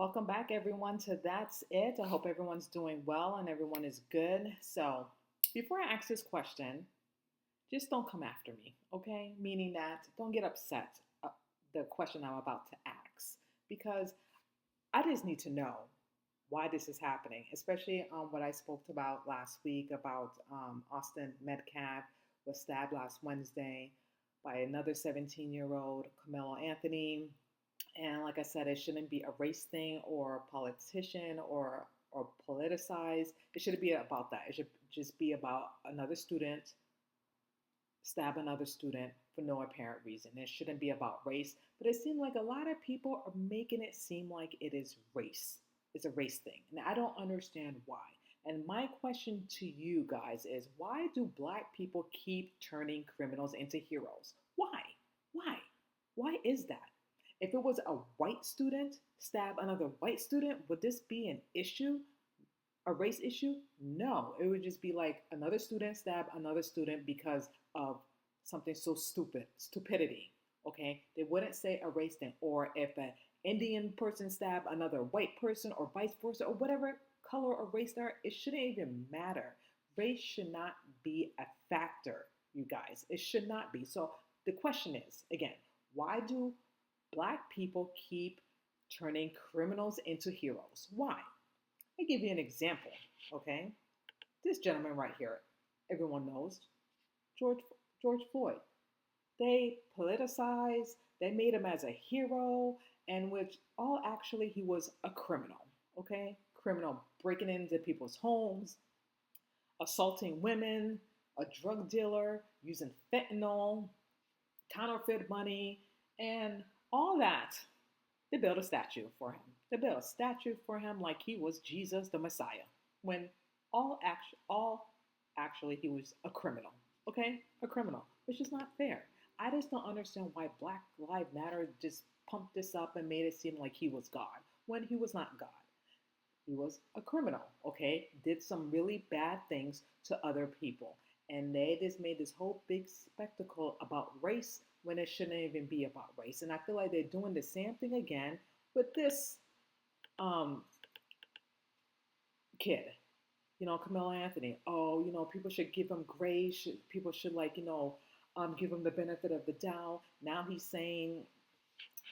Welcome back, everyone, to That's It. I hope everyone's doing well and everyone is good. So, before I ask this question, just don't come after me, okay? Meaning that don't get upset the question I'm about to ask because I just need to know why this is happening, especially what I spoke about last week about Austin Metcalf was stabbed last Wednesday by another 17-year-old, Carmelo Anthony. And like I said, it shouldn't be a race thing or a politician or politicized. It shouldn't be about that. It should just be about another student stab another student for no apparent reason. It shouldn't be about race. But it seems like a lot of people are making it seem like it is race. It's a race thing. And I don't understand why. And my question to you guys is why do black people keep turning criminals into heroes? Why? Why? Why is that? If it was a white student stab another white student, would this be an issue? A race issue? No. It would just be like another student stab another student because of something so stupidity. Okay? They wouldn't say a race thing. Or if an Indian person stab another white person or vice versa or whatever color or race they are, it shouldn't even matter. Race should not be a factor, you guys. It should not be. So the question is, again, why do black people keep turning criminals into heroes? Why? I'll give you an example, okay? This gentleman right here, everyone knows, George Floyd. They politicized, they made him as a hero, and which all actually he was a criminal, okay? Criminal breaking into people's homes, assaulting women, a drug dealer, using fentanyl, counterfeit money, and all that. They built a statue for him. They built a statue for him like he was Jesus the Messiah, when all actually he was a criminal. Okay, a criminal, which is not fair. I just don't understand why Black Lives Matter just pumped this up and made it seem like he was God when he was not God. He was a criminal. Okay, did some really bad things to other people, and they just made this whole big spectacle about race when it shouldn't even be about race. And I feel like they're doing the same thing again with this um, kid, Carmelo Anthony. Oh, people should give him grace. People should give him the benefit of the doubt. Now he's saying,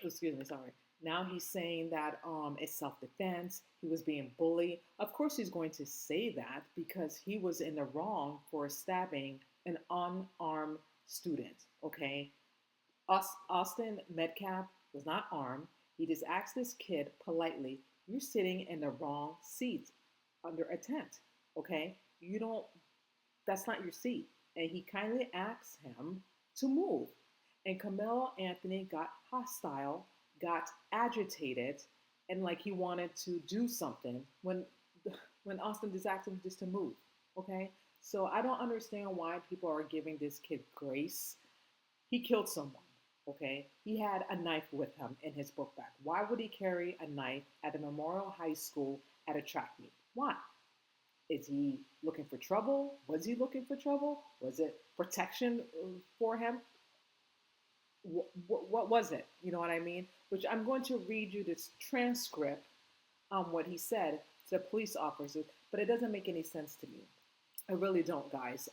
excuse me, sorry. Now he's saying that it's self-defense. He was being bullied. Of course, he's going to say that because he was in the wrong for stabbing an unarmed student. Okay, Austin Metcalf was not armed. He just asked this kid politely, "You're sitting in the wrong seat under a tent. Okay, you don't. That's not your seat." And he kindly asked him to move. And Carmelo Anthony got hostile, got agitated, and like he wanted to do something when Austin just asked him just to move. Okay, so I don't understand why people are giving this kid grace. He killed someone. Okay, he had a knife with him in his book bag. Why would he carry a knife at a Memorial High School at a track meet? Why? Is he looking for trouble? Was he looking for trouble? Was it protection for him? What was it? You know what I mean? Which I'm going to read you this transcript on what he said to the police officers, but it doesn't make any sense to me. I really don't, guys.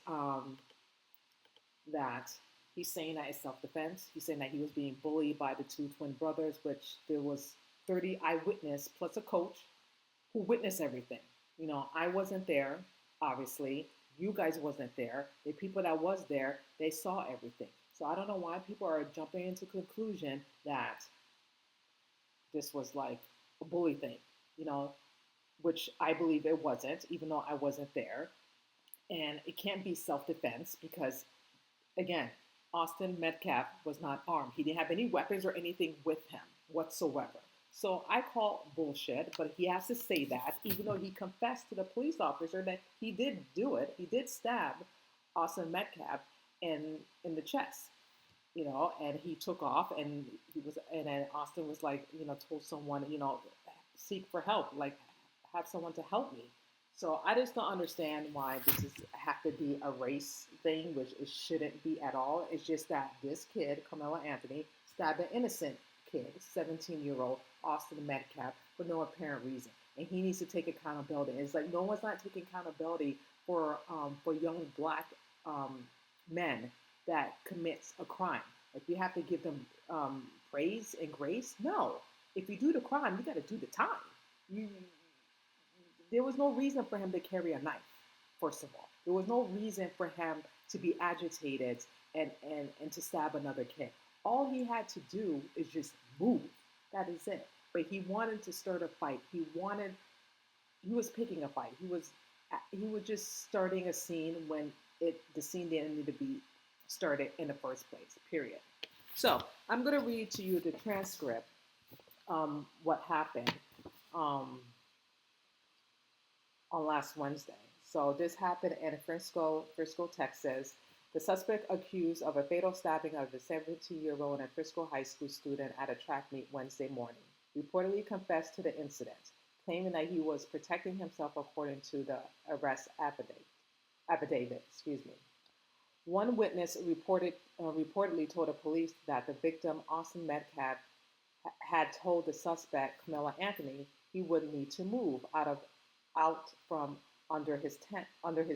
That he's saying that it's self-defense. He's saying that he was being bullied by the two twin brothers, which there was 30 eyewitness plus a coach who witnessed everything. I wasn't there, obviously. You guys wasn't there. The people that was there, they saw everything. So I don't know why people are jumping into conclusion that this was like a bully thing, which I believe it wasn't, even though I wasn't there. And it can't be self-defense because, again, Austin Metcalf was not armed. He didn't have any weapons or anything with him whatsoever. So I call bullshit, but he has to say that, even though he confessed to the police officer that he did do it. He did stab Austin Metcalf in the chest, and he took off, and then Austin was like, told someone, seek for help, like have someone to help me. So I just don't understand why this is have to be a race thing, which it shouldn't be at all. It's just that this kid, Carmelo Anthony, stabbed an innocent kid, 17-year-old Austin Metcalf, for no apparent reason. And he needs to take accountability. And it's like no one's not taking accountability for young black um, men that commits a crime. Like we have to give them praise and grace. No, if you do the crime, you got to do the time. You, there was no reason for him to carry a knife. First of all, there was no reason for him to be agitated and to stab another kid. All he had to do is just move. That is it. But he wanted to start a fight. He was picking a fight. He was just starting a scene when the scene didn't need to be started in the first place, period. So I'm going to read to you the transcript, what happened on last Wednesday. So this happened in Frisco, Texas. The suspect accused of a fatal stabbing of a 17-year-old and a Frisco high school student at a track meet Wednesday morning reportedly confessed to the incident, claiming that he was protecting himself according to the arrest affidavit. One witness reportedly told the police that the victim, Austin Metcalf, had told the suspect, Karmelo Anthony, he would need to move out from under his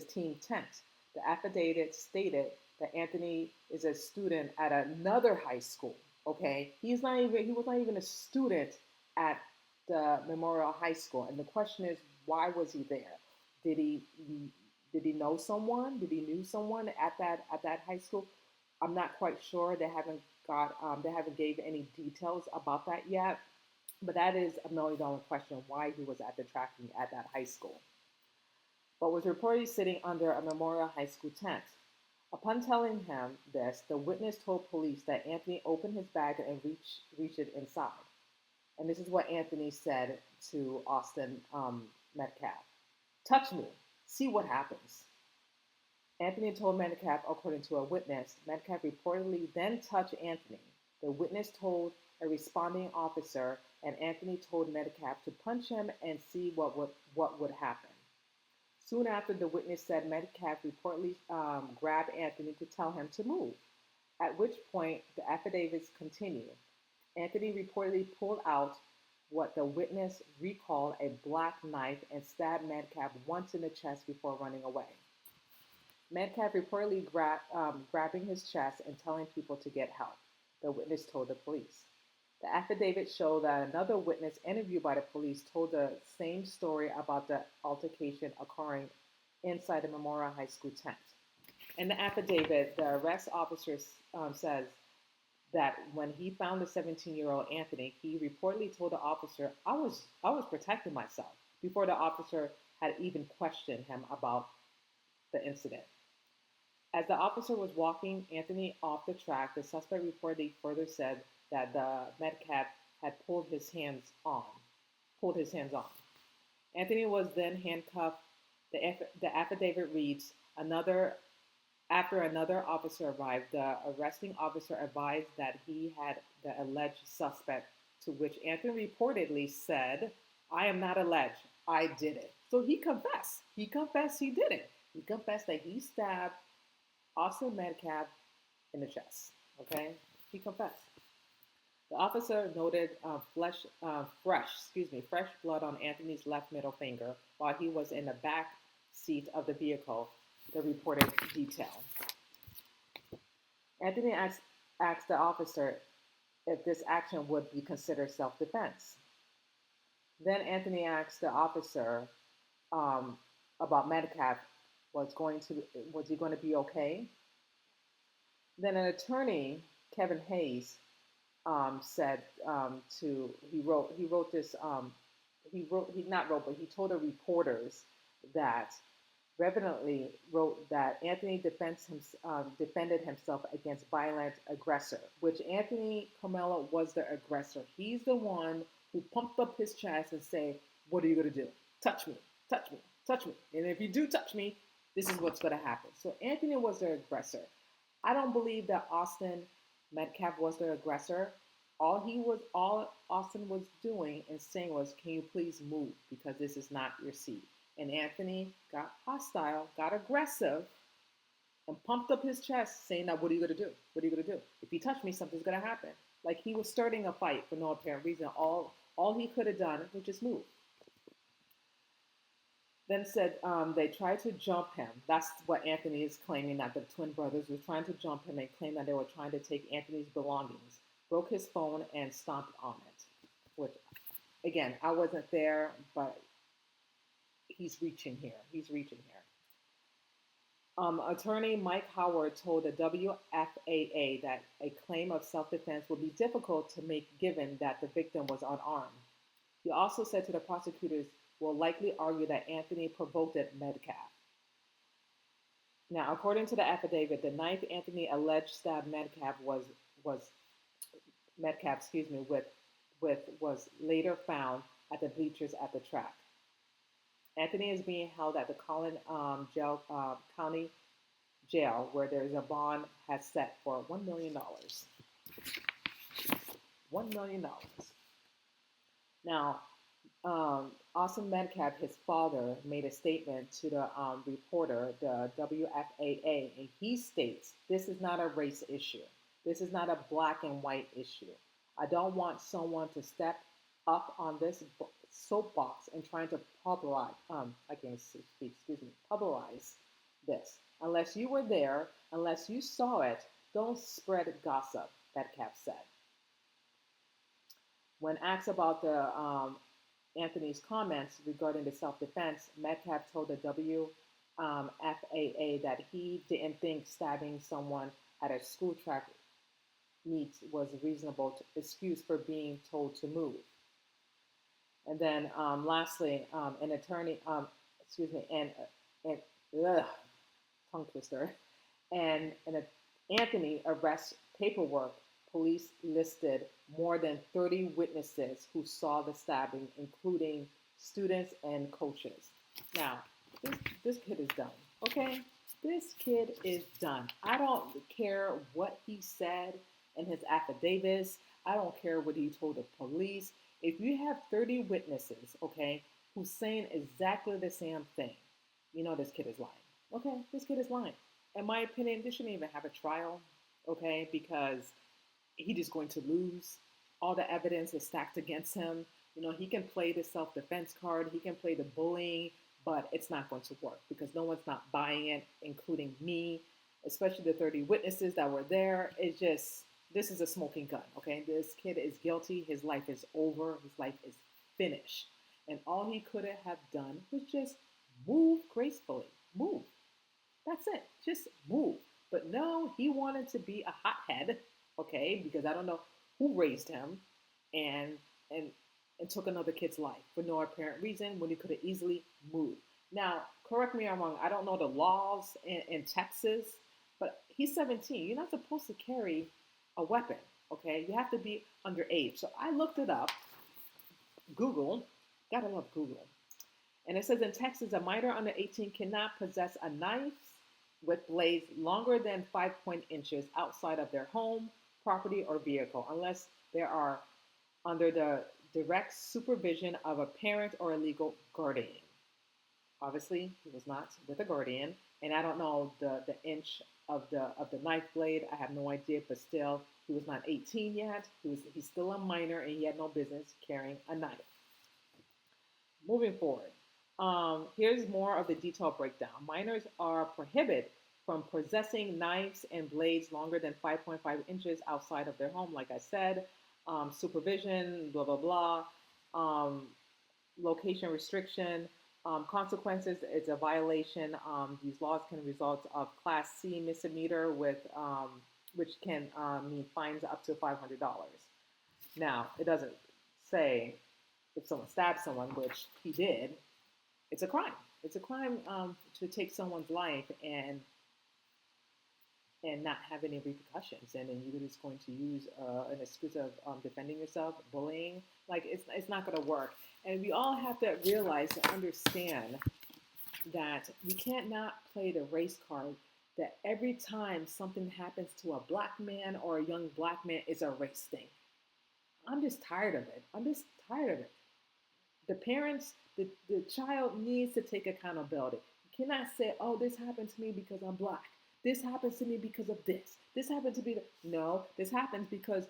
team tent. The affidavit stated that Anthony is a student at another high school. Okay, he was not even a student at the Memorial High School. And the question is, why was he there? Did he know someone? Did he knew someone at that high school? I'm not quite sure. They haven't gave any details about that yet. But that is a $1 million question: why he was at the track meet at that high school. But was reportedly sitting under a Memorial High School tent. Upon telling him this, the witness told police that Anthony opened his bag and reached it inside. And this is what Anthony said to Austin Metcalf: "Touch me, see what happens." Anthony told Metcalf, according to a witness. Metcalf reportedly then touched Anthony. The witness told a responding officer, and Anthony told Metcalf to punch him and see what would happen. Soon after, the witness said Metcalf reportedly grabbed Anthony to tell him to move, at which point the affidavits continue. Anthony reportedly pulled out what the witness recalled a black knife and stabbed Metcalf once in the chest before running away. Metcalf reportedly grabbing his chest and telling people to get help, the witness told the police. The affidavit showed that another witness interviewed by the police told the same story about the altercation occurring inside the Memorial High School tent. In the affidavit, the arrest officer says that when he found the 17-year-old Anthony, he reportedly told the officer, I was protecting myself, before the officer had even questioned him about the incident. As the officer was walking Anthony off the track, the suspect reportedly further said that the Metcalf had pulled his hands on. Anthony was then handcuffed. The affidavit reads, after another officer arrived, the arresting officer advised that he had the alleged suspect, to which Anthony reportedly said, I am not alleged, I did it. So he confessed. He confessed he did it. He confessed that he stabbed Austin Metcalf in the chest. Okay? He confessed. The officer noted fresh blood on Anthony's left middle finger while he was in the back seat of the vehicle, the reported detail. Anthony asked the officer if this action would be considered self-defense. Then Anthony asked the officer about Metcalf. Was he going to be okay? Then an attorney, Kevin Hayes, said he told the reporters that relevantly wrote that Anthony defended himself against violent aggressor, which Anthony Carmelo was the aggressor. He's the one who pumped up his chest and said, what are you going to do? Touch me, touch me, touch me. And if you do touch me, this is what's going to happen. So Anthony was the aggressor. I don't believe that Austin Metcalf was the aggressor. All Austin was doing and saying was, can you please move, because this is not your seat. And Anthony got hostile, got aggressive, and pumped up his chest saying that, what are you going to do? What are you going to do? If you touch me, something's going to happen. Like he was starting a fight for no apparent reason. All he could have done was just move. Then said they tried to jump him. That's what Anthony is claiming, that the twin brothers were trying to jump him and claim that they were trying to take Anthony's belongings, broke his phone, and stomped on it. Which, again, I wasn't there, but he's reaching here. He's reaching here. Attorney Mike Howard told the WFAA that a claim of self-defense would be difficult to make given that the victim was unarmed. He also said to the prosecutors will likely argue that Anthony provoked Metcalf. Now, according to the affidavit, the knife Anthony alleged stabbed Metcalf was Metcalf, was later found at the bleachers at the track. Anthony is being held at the Collin County Jail, where there is a bond has set for $1 million. $1 million. Now, Austin Metcalf, his father, made a statement to the reporter, the WFAA, and he states, "This is not a race issue. This is not a black and white issue. I don't want someone to step up on this soapbox and trying to publicize, publicize this. Unless you were there, unless you saw it, don't spread gossip," Metcalf said. When asked about the Anthony's comments regarding the self-defense, Metcalf told the WFAA that he didn't think stabbing someone at a school track meet was a reasonable excuse for being told to move. And then lastly, an attorney, tongue twister, and Anthony arrest paperwork, police listed more than 30 witnesses who saw the stabbing, including students and coaches. Now, this kid is done, okay? This kid is done. I don't care what he said in his affidavits. I don't care what he told the police. If you have 30 witnesses, okay, who's saying exactly the same thing, you know this kid is lying. Okay, this kid is lying. In my opinion, this shouldn't even have a trial, okay, because he's just going to lose. All the evidence is stacked against him. You know, he can play the self-defense card, he can play the bullying, but it's not going to work because no one's not buying it, including me, especially the 30 witnesses that were there. It's just, this is a smoking gun, okay? This kid is guilty. His life is over. His life is finished. And all he could have done was just move gracefully. Move. That's it. Just move. But no, he wanted to be a hothead, okay, because I don't know who raised him and took another kid's life for no apparent reason when he could have easily moved. Now, correct me if I'm wrong. I don't know the laws in Texas, but he's 17. You're not supposed to carry a weapon, okay? You have to be underage. So I looked it up. Google. Gotta love Google. And it says in Texas, a minor under 18 cannot possess a knife with blades longer than 5 inches outside of their home, property, or vehicle, unless they are under the direct supervision of a parent or a legal guardian. Obviously, he was not with a guardian, and I don't know the inch of the knife blade. I have no idea, but still, he was not 18 yet. He's still a minor, and he had no business carrying a knife. Moving forward. Here's more of the detailed breakdown. Minors are prohibited from possessing knives and blades longer than 5.5 inches outside of their home, like I said. Supervision, blah, blah, blah. Location restriction. Consequences, it's a violation. These laws can result of Class C misdemeanor with, which can mean fines up to $500. Now, it doesn't say if someone stabs someone, which he did. It's a crime. It's a crime to take someone's life and not have any repercussions, and then you're just going to use an excuse of defending yourself, bullying. Like it's not going to work. And we all have to realize and understand that we can't not play the race card. That every time something happens to a black man or a young black man, it's a race thing. I'm just tired of it. I'm just tired of it. The parents, the child needs to take accountability. You cannot say, oh, this happened to me because I'm black. This happens to me because of this. This happened to me. No, this happens because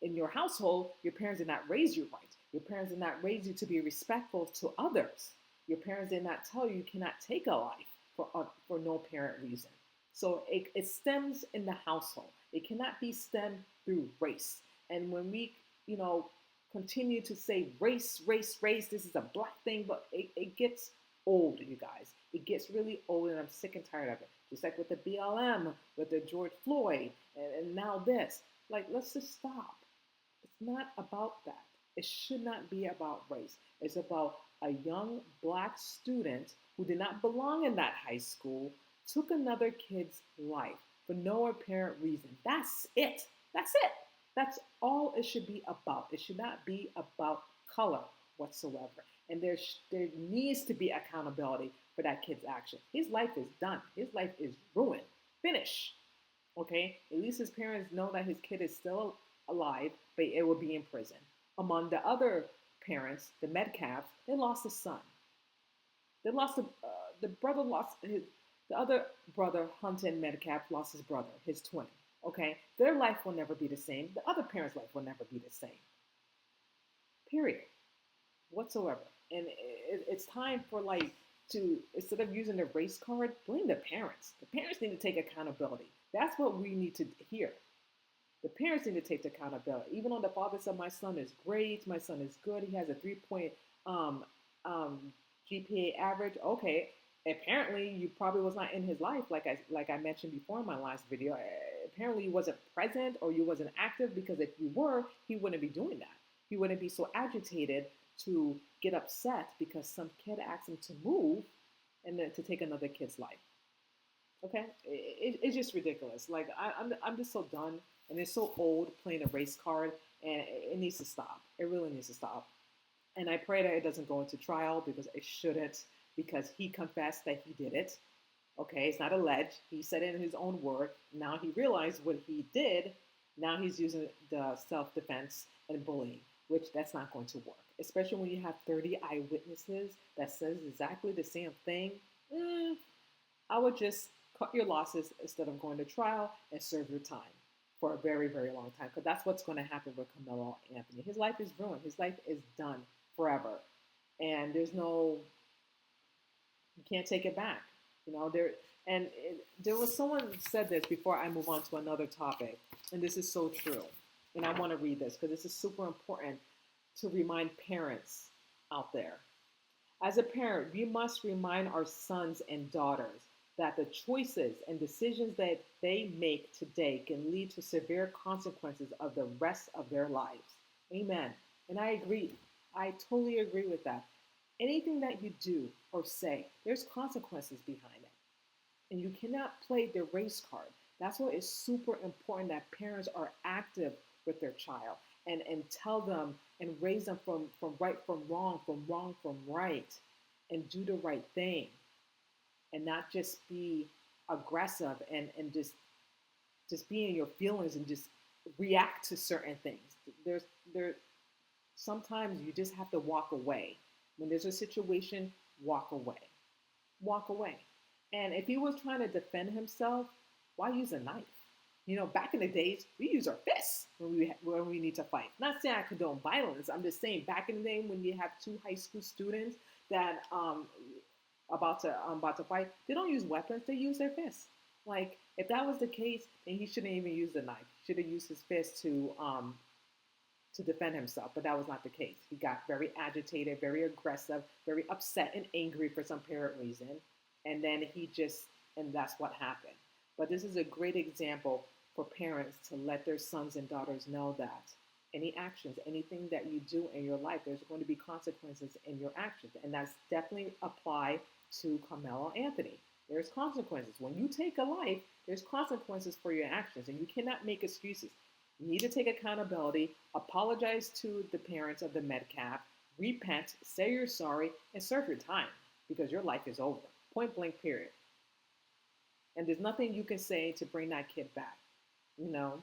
in your household, your parents did not raise you right. Your parents did not raise you to be respectful to others. Your parents did not tell you you cannot take a life for no apparent reason. So it stems in the household. It cannot be stemmed through race. And when we, you know, continue to say race, race, race, this is a black thing, but it gets old, you guys. It gets really old, and I'm sick and tired of it. Just like with the BLM, with the George Floyd, and now this. Like, let's just stop. It's not about that. It should not be about race. It's about a young black student who did not belong in that high school, took another kid's life for no apparent reason. That's it. That's it. That's all it should be about. It should not be about color whatsoever. And there needs to be accountability for that kid's action. His life is done. His life is ruined. Finish. Okay? At least his parents know that his kid is still alive, but it will be in prison. Among the other parents, the Metcalfs, they lost a son. They lost the brother lost his, the other brother, Hunter Metcalf, lost his brother, his twin. Okay? Their life will never be the same. The other parent's life will never be the same. Period. Whatsoever. And it's time for, like, to, instead of using the race card, blame the parents. The parents need to take accountability. That's what we need to hear. The parents need to take the accountability. Even though the father said, my son is great, my son is good, he has a 3-point GPA average. Okay, apparently you probably was not in his life, like I mentioned before in my last video. Apparently you wasn't present or you wasn't active, because if you were, he wouldn't be doing that. He wouldn't be so agitated to get upset because some kid asked him to move and then to take another kid's life. Okay, it's just ridiculous. Like I'm just so done, and it's so old playing a race card, and it needs to stop. It really needs to stop. And I pray that it doesn't go into trial, because it shouldn't, because he confessed that he did it. Okay, it's not alleged. He said it in his own word. Now he realized what he did. Now he's using the self-defense and bullying, which that's not going to work. Especially when you have 30 eyewitnesses that says exactly the same thing. I would just cut your losses instead of going to trial and serve your time for a very, very long time. Because that's what's going to happen with Carmelo Anthony. His life is ruined. His life is done forever. And there's no, you can't take it back. You know, there was someone said this before I move on to another topic. And this is so true. And I want to read this because this is super important to remind parents out there. As a parent, we must remind our sons and daughters that the choices and decisions that they make today can lead to severe consequences of the rest of their lives. Amen. And I agree. I totally agree with that. Anything that you do or say, there's consequences behind it. And you cannot play the race card. That's why it's super important that parents are active with their child and tell them and raise them from right from wrong, from wrong from right, and do the right thing. And not just be aggressive and just be in your feelings and just react to certain things. There sometimes you just have to walk away. When there's a situation, walk away. Walk away. And if he was trying to defend himself, why use a knife? You know, back in the days, we use our fists when we need to fight. Not saying I condone violence. I'm just saying back in the day when you have two high school students that about to fight, they don't use weapons. They use their fists. Like, if that was the case, then he shouldn't even use the knife. He should have used his fist to defend himself. But that was not the case. He got very agitated, very aggressive, very upset and angry for some apparent reason. And then and that's what happened. But this is a great example for parents to let their sons and daughters know that any actions, anything that you do in your life, there's going to be consequences in your actions. And that's definitely apply to Carmelo Anthony. There's consequences. When you take a life, there's consequences for your actions, and you cannot make excuses. You need to take accountability, apologize to the parents of the Metcalf, repent, say you're sorry, and serve your time, because your life is over. Point blank, period. And there's nothing you can say to bring that kid back, you know?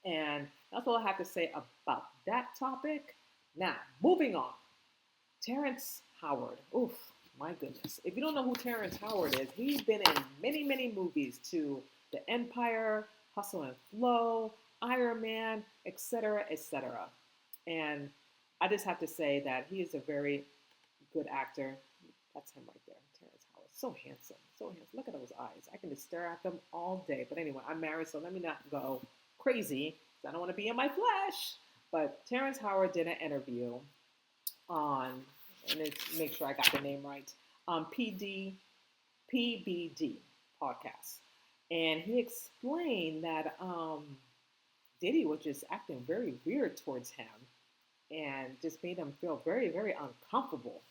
And that's all I have to say about that topic. Now, moving on. Terrence Howard. Oof, my goodness. If you don't know who Terrence Howard is, he's been in many, many movies, to The Empire, Hustle and Flow, Iron Man, etc., etc. And I just have to say that he is a very good actor. That's him right there, Terrence Howard. So handsome, so handsome. Look at those eyes. I can just stare at them all day. But anyway, I'm married, so let me not go crazy. I don't want to be in my flesh. But Terrence Howard did an interview on, and let's make sure I got the name right, PBD podcast. And he explained that Diddy was just acting very weird towards him and just made him feel very, very uncomfortable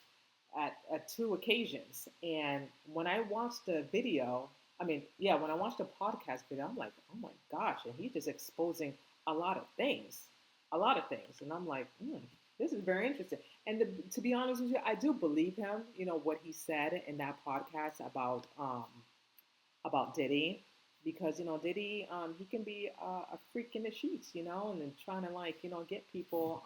at two occasions. And when I watched the video, when I watched the podcast video, I'm like, oh my gosh, and he's just exposing a lot of things, a lot of things. And I'm like, this is very interesting. And to be honest with you, I do believe him, what he said in that podcast about Diddy. Because, Diddy, he can be a freak in the sheets, and then trying to, get people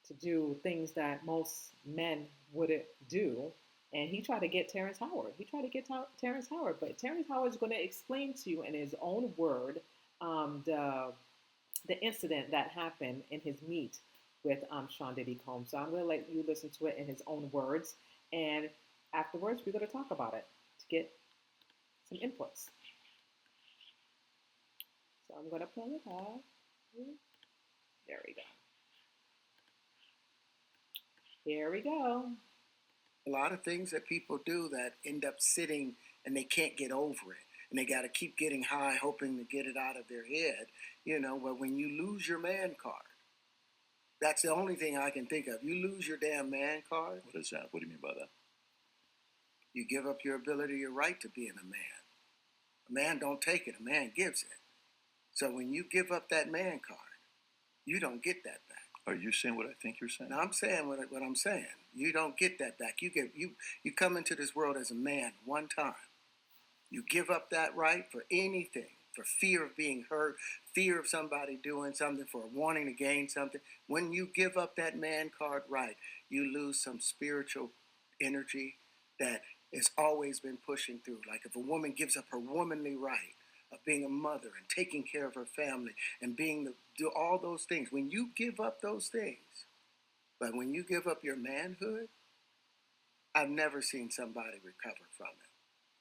to do things that most men wouldn't do. And he tried to get Terrence Howard. Terrence Howard. But Terrence Howard is going to explain to you in his own word the incident that happened in his meet with Sean Diddy Combs. So I'm going to let you listen to it in his own words. And afterwards, we're going to talk about it to get some inputs. So I'm going to pull it up. There we go. Here we go. A lot of things that people do that end up sitting and they can't get over it. And they got to keep getting high, hoping to get it out of their head. But when you lose your man card, that's the only thing I can think of. You lose your damn man card. What is that? What do you mean by that? You give up your ability, your right to being a man. A man don't take it. A man gives it. So when you give up that man card, you don't get that back. Are you saying what I think you're saying? No, I'm saying what I'm saying. You don't get that back. You come into this world as a man one time. You give up that right for anything, for fear of being hurt, fear of somebody doing something, for wanting to gain something. When you give up that man card right, you lose some spiritual energy that has always been pushing through. Like if a woman gives up her womanly right of being a mother and taking care of her family and do all those things. When you give up those things, but when you give up your manhood, I've never seen somebody recover from it.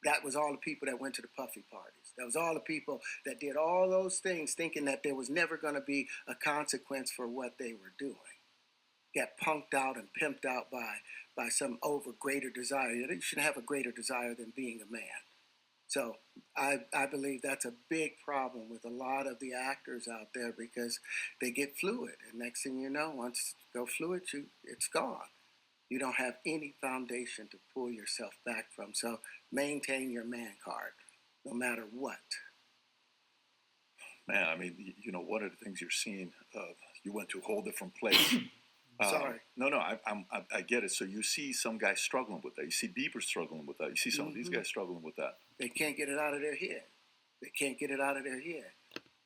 That was all the people that went to the puffy parties. That was all the people that did all those things thinking that there was never going to be a consequence for what they were doing. Got punked out and pimped out by some greater desire. You shouldn't have a greater desire than being a man. So I believe that's a big problem with a lot of the actors out there because they get fluid. And next thing you know, once you go fluid, it's gone. You don't have any foundation to pull yourself back from. So maintain your man card, no matter what. Man, I mean, one of the things you're seeing, you went to a whole different place. Sorry. No, I get it. So you see some guys struggling with that. You see Bieber struggling with that. You see some of these guys struggling with that. They can't get it out of their head. They can't get it out of their head.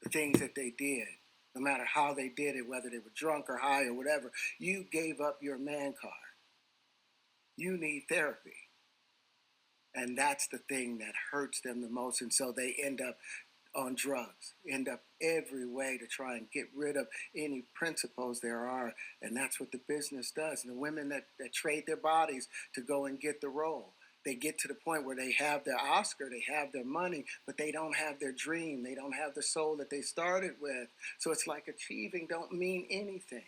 The things that they did, no matter how they did it, whether they were drunk or high or whatever, you gave up your man card. You need therapy. And that's the thing that hurts them the most. And so they end up on drugs, end up every way to try and get rid of any principles there are. And that's what the business does. And the women that trade their bodies to go and get the role, they get to the point where they have their Oscar, they have their money, but they don't have their dream. They don't have the soul that they started with. So it's like achieving don't mean anything.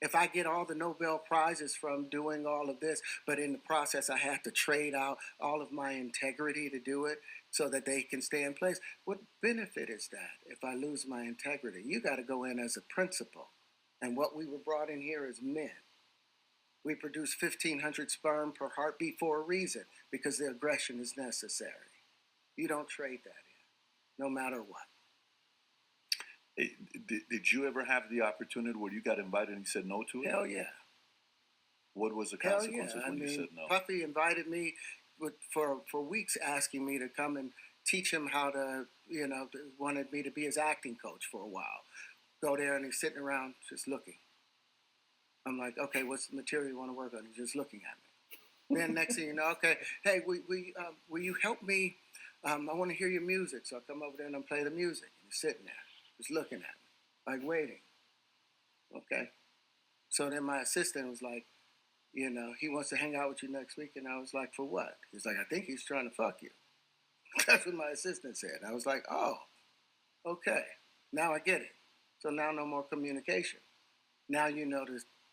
If I get all the Nobel Prizes from doing all of this, but in the process I have to trade out all of my integrity to do it so that they can stay in place, what benefit is that if I lose my integrity? You got to go in as a principal. And what we were brought in here as men. We produce 1,500 sperm per heartbeat for a reason, because the aggression is necessary. You don't trade that in, no matter what. Hey, did you ever have the opportunity where you got invited and you said no to it? Hell yeah. What was the consequences when you said no? Puffy invited me for weeks, asking me to come and teach him how to, wanted me to be his acting coach for a while. Go there and he's sitting around just looking. I'm like, okay, what's the material you want to work on? He's just looking at me. Then next thing you know, okay, hey, will you help me? I want to hear your music. So I come over there and I play the music. And he's sitting there. just looking at me, like waiting. Okay. So then my assistant was like, he wants to hang out with you next week. And I was like, for what? He's like, I think he's trying to fuck you. That's what my assistant said. I was like, oh, okay. Now I get it. So now no more communication. Now you know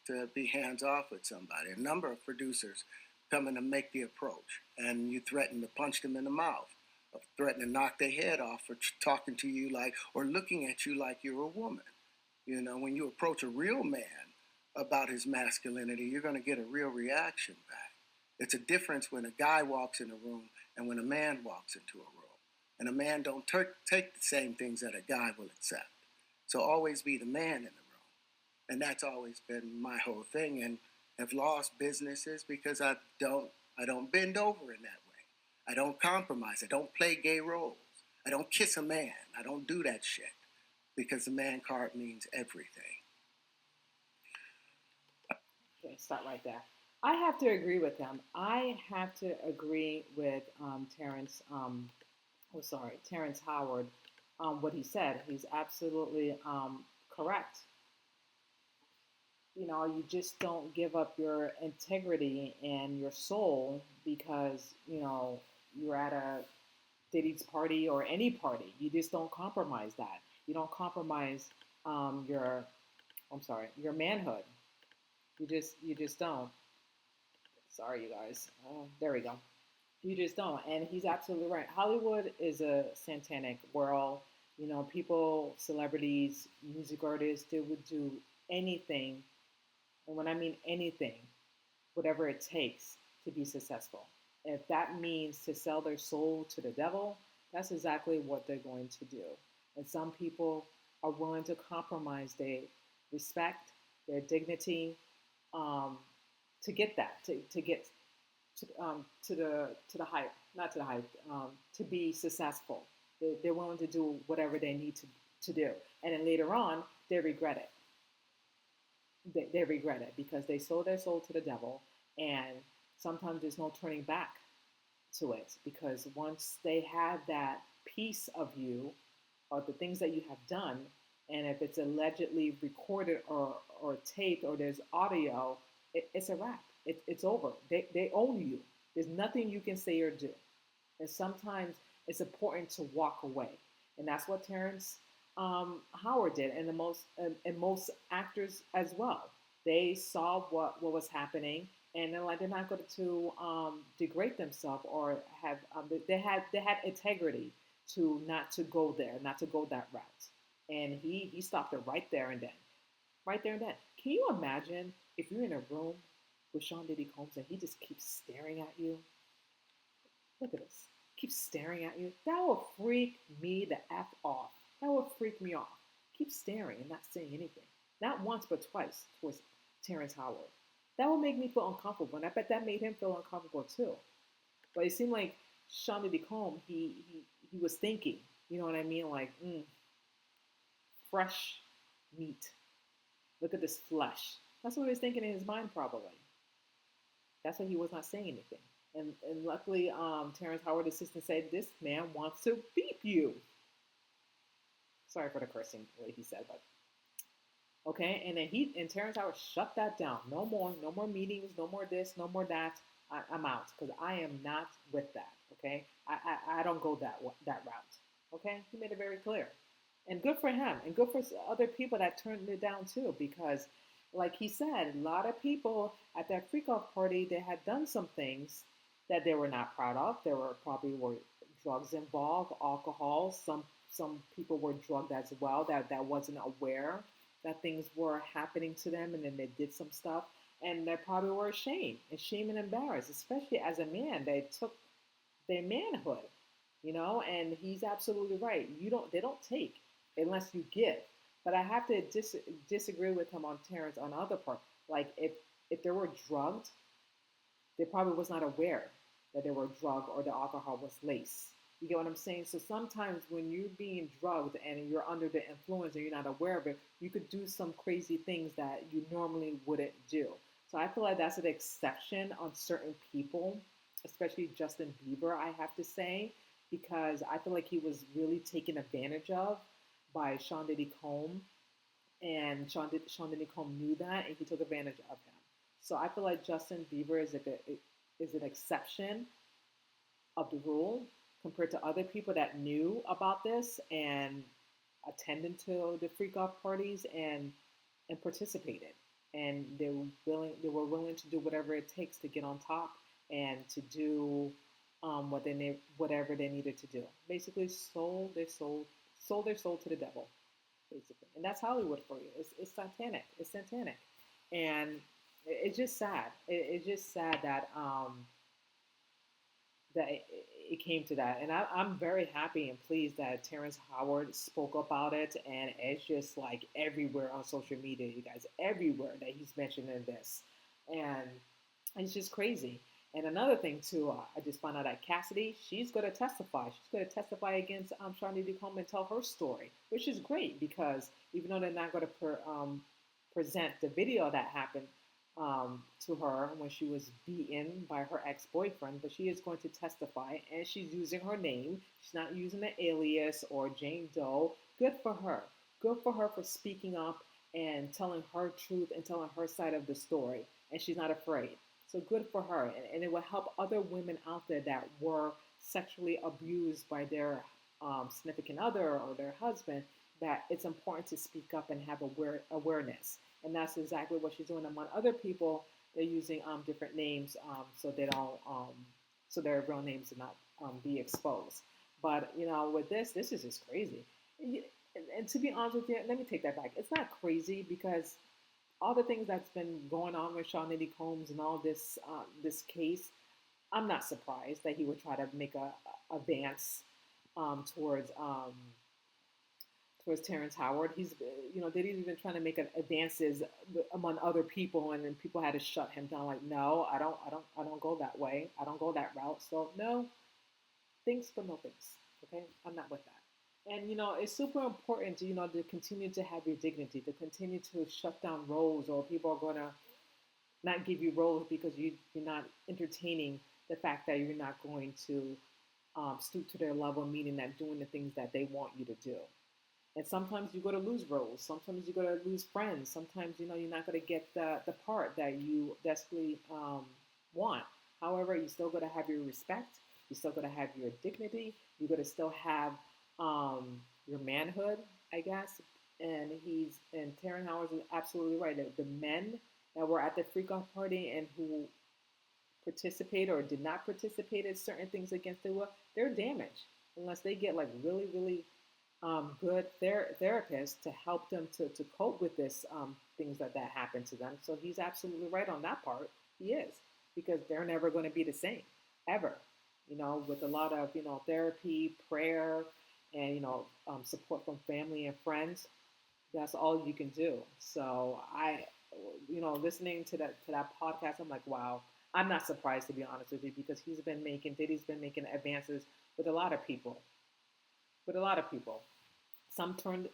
to be hands off with somebody. A number of producers come in to make the approach, and you threaten to punch them in the mouth, or threaten to knock their head off for talking to you like, or looking at you like you're a woman. When you approach a real man about his masculinity, you're going to get a real reaction back. It's a difference when a guy walks in a room and when a man walks into a room. And a man don't take the same things that a guy will accept. So always be the man in the room. And that's always been my whole thing. And I've lost businesses because I don't bend over in that way. I don't compromise. I don't play gay roles. I don't kiss a man. I don't do that shit because the man card means everything. Okay, stop right there. I have to agree with him. I have to agree with Terrence. Terrence Howard. What he said, he's absolutely correct. You just don't give up your integrity and your soul because you're at a Diddy's party or any party. You just don't compromise that. You don't compromise your manhood. You just don't. Sorry, you guys. There we go. You just don't. And he's absolutely right. Hollywood is a satanic world. People, celebrities, music artists, they would do anything. And when I mean anything, whatever it takes to be successful. If that means to sell their soul to the devil, that's exactly what they're going to do. And some people are willing to compromise their respect, their dignity, to get that, to get to the height, not to the height, to be successful. They're willing to do whatever they need to do. And then later on, they regret it. They regret it because they sold their soul to the devil, and sometimes there's no turning back to it because once they have that piece of you or the things that you have done, and if it's allegedly recorded or taped or there's audio, it's a wrap. It's over. They own you. There's nothing you can say or do. And sometimes it's important to walk away. And that's what Terrence Howard did, and most actors as well. They saw what was happening, and they're not going to degrade themselves or have. They had integrity to not to go there, not to go that route. And he stopped it right there and then. Right there and then. Can you imagine if you're in a room with Sean Diddy Combs and he just keeps staring at you? Look at this. Keeps staring at you. That will freak me the F off. That would freak me off. Keep staring and not saying anything. Not once, but twice towards Terrence Howard. That would make me feel uncomfortable. And I bet that made him feel uncomfortable too. But it seemed like Sean Diddy Combs, he was thinking, you know what I mean? Like, fresh meat. Look at this flesh. That's what he was thinking in his mind probably. That's why he was not saying anything. And luckily, Terrence Howard's assistant said, this man wants to beep you. Sorry for the cursing, what he said, but okay. And then Terrence Howard shut that down. No more meetings, no more this, no more that. I'm out because I am not with that. Okay, I don't go that route. Okay, he made it very clear, and good for him, and good for other people that turned it down too. Because, like he said, a lot of people at that freak-off party, they had done some things that they were not proud of. There were probably drugs involved, alcohol. Some people were drugged as well that wasn't aware that things were happening to them, and then they did some stuff, and they probably were ashamed and embarrassed, especially as a man. They took their manhood, and he's absolutely right. They don't take unless you give. But I have to disagree with him on Terrence on the other part. Like if they were drugged, they probably was not aware that they were drugged or the alcohol was laced. You get what I'm saying? So sometimes when you're being drugged and you're under the influence and you're not aware of it, you could do some crazy things that you normally wouldn't do. So I feel like that's an exception on certain people, especially Justin Bieber, I have to say, because I feel like he was really taken advantage of by Sean Diddy Combs, and Sean Diddy Combs knew that, and he took advantage of him. So I feel like Justin Bieber is an exception of the rule compared to other people that knew about this and attended to the freak off parties and participated, and they were willing to do whatever it takes to get on top and to do whatever they needed to do. Basically, sold their soul to the devil, basically, and that's Hollywood for you. It's satanic. It's satanic, and it's just sad. It's just sad that it came to that. And I'm very happy and pleased that Terrence Howard spoke about it, and it's just like everywhere on social media, you guys, everywhere that he's mentioning this. And it's just crazy. And another thing too, I just found out that Cassidy, she's going to testify. She's going to testify against Sean Diddy Combs and tell her story, which is great because even though they're not going to present the video that happened to her when she was beaten by her ex-boyfriend, but she is going to testify, and she's using her name. She's not using an alias or Jane Doe. Good for her. Good for her for speaking up and telling her truth and telling her side of the story, and she's not afraid. So good for her, and it will help other women out there that were sexually abused by their significant other or their husband, that it's important to speak up and have awareness. And that's exactly what she's doing. Among other people, they're using different names so they don't, so their real names do not be exposed. But with this is just crazy. And to be honest with you, let me take that back. It's not crazy because all the things that's been going on with Sean Diddy Combs and all this this case, I'm not surprised that he would try to make a advance towards Terrence Howard. He's, Diddy's been trying to make advances among other people, and then people had to shut him down. Like, no, I don't go that way. I don't go that route. So no, thanks but no thanks. Okay, I'm not with that. And it's super important to to continue to have your dignity, to continue to shut down roles, or people are gonna not give you roles because you're not entertaining the fact that you're not going to stoop to their level, meaning that doing the things that they want you to do. And sometimes you're going to lose roles. Sometimes you're going to lose friends. Sometimes, you're not going to get the part that you desperately want. However, you're still going to have your respect. You're still going to have your dignity. You're going to still have your manhood, I guess. And Terrence Howard is absolutely right. The men that were at the freak-off party and who participated or did not participate in certain things against the will, they're damaged unless they get like really, really good therapists to help them to cope with this things that happen to them. So he's absolutely right on that part. He is, because they're never going to be the same ever. With a lot of therapy, prayer, and support from family and friends, that's all you can do. So I, listening to that podcast, I'm like, wow. I'm not surprised, to be honest with you, because Diddy's been making advances with a lot of people. Some turned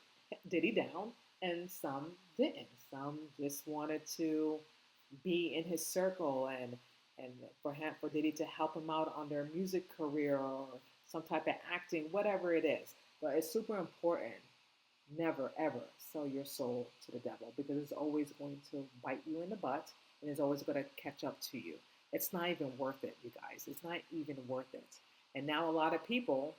Diddy down and some didn't. Some just wanted to be in his circle and for Diddy to help him out on their music career or some type of acting, whatever it is. But it's super important. Never, ever sell your soul to the devil, because it's always going to bite you in the butt and it's always going to catch up to you. It's not even worth it, you guys. It's not even worth it. And now a lot of people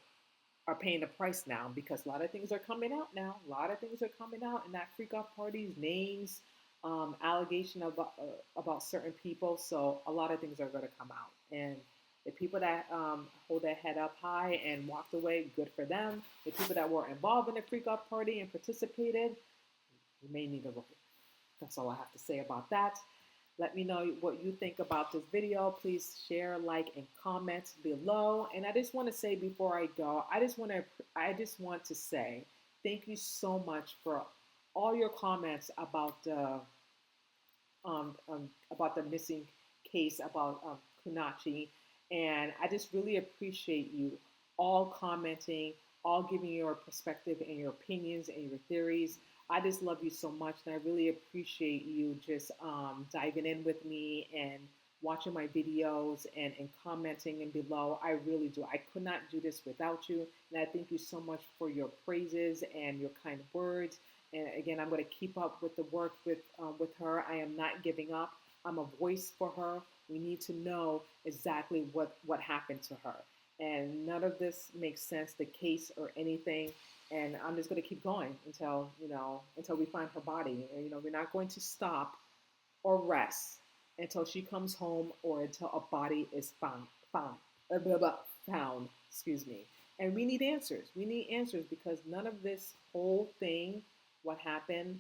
are paying the price now because a lot of things are coming out now. A lot of things are coming out in that freak-off parties, names, allegation about certain people. So a lot of things are going to come out. And the people that hold their head up high and walked away, good for them. The people that were involved in the freak-off party and participated, you may need a look. That's all I have to say about that. Let me know what you think about this video. Please share, like, and comment below. And I just want to say before I go, I just want to say thank you so much for all your comments about the missing case about Kunachi. And I just really appreciate you all commenting, all giving your perspective and your opinions and your theories. I just love you so much, and I really appreciate you just diving in with me and watching my videos and commenting and below. I really do. I could not do this without you. And I thank you so much for your praises and your kind words. And again, I'm going to keep up with the work with her. I am not giving up. I'm a voice for her. We need to know exactly what happened to her. And none of this makes sense, the case or anything. And I'm just going to keep going until, until we find her body. And, we're not going to stop or rest until she comes home or until a body is found, excuse me. And we need answers. We need answers because none of this whole thing, what happened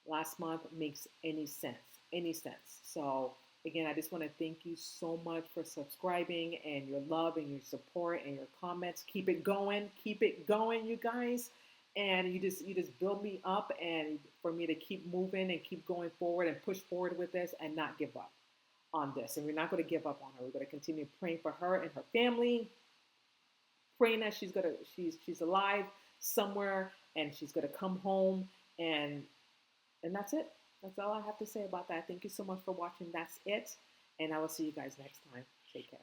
last month, makes any sense. Any sense. So again, I just want to thank you so much for subscribing and your love and your support and your comments. Keep it going, you guys. And you just build me up and for me to keep moving and keep going forward and push forward with this and not give up on this. And we're not going to give up on her. We're going to continue praying for her and her family, praying that she's alive somewhere and she's going to come home, and that's it. That's all I have to say about that. Thank you so much for watching. That's it. And I will see you guys next time. Take care.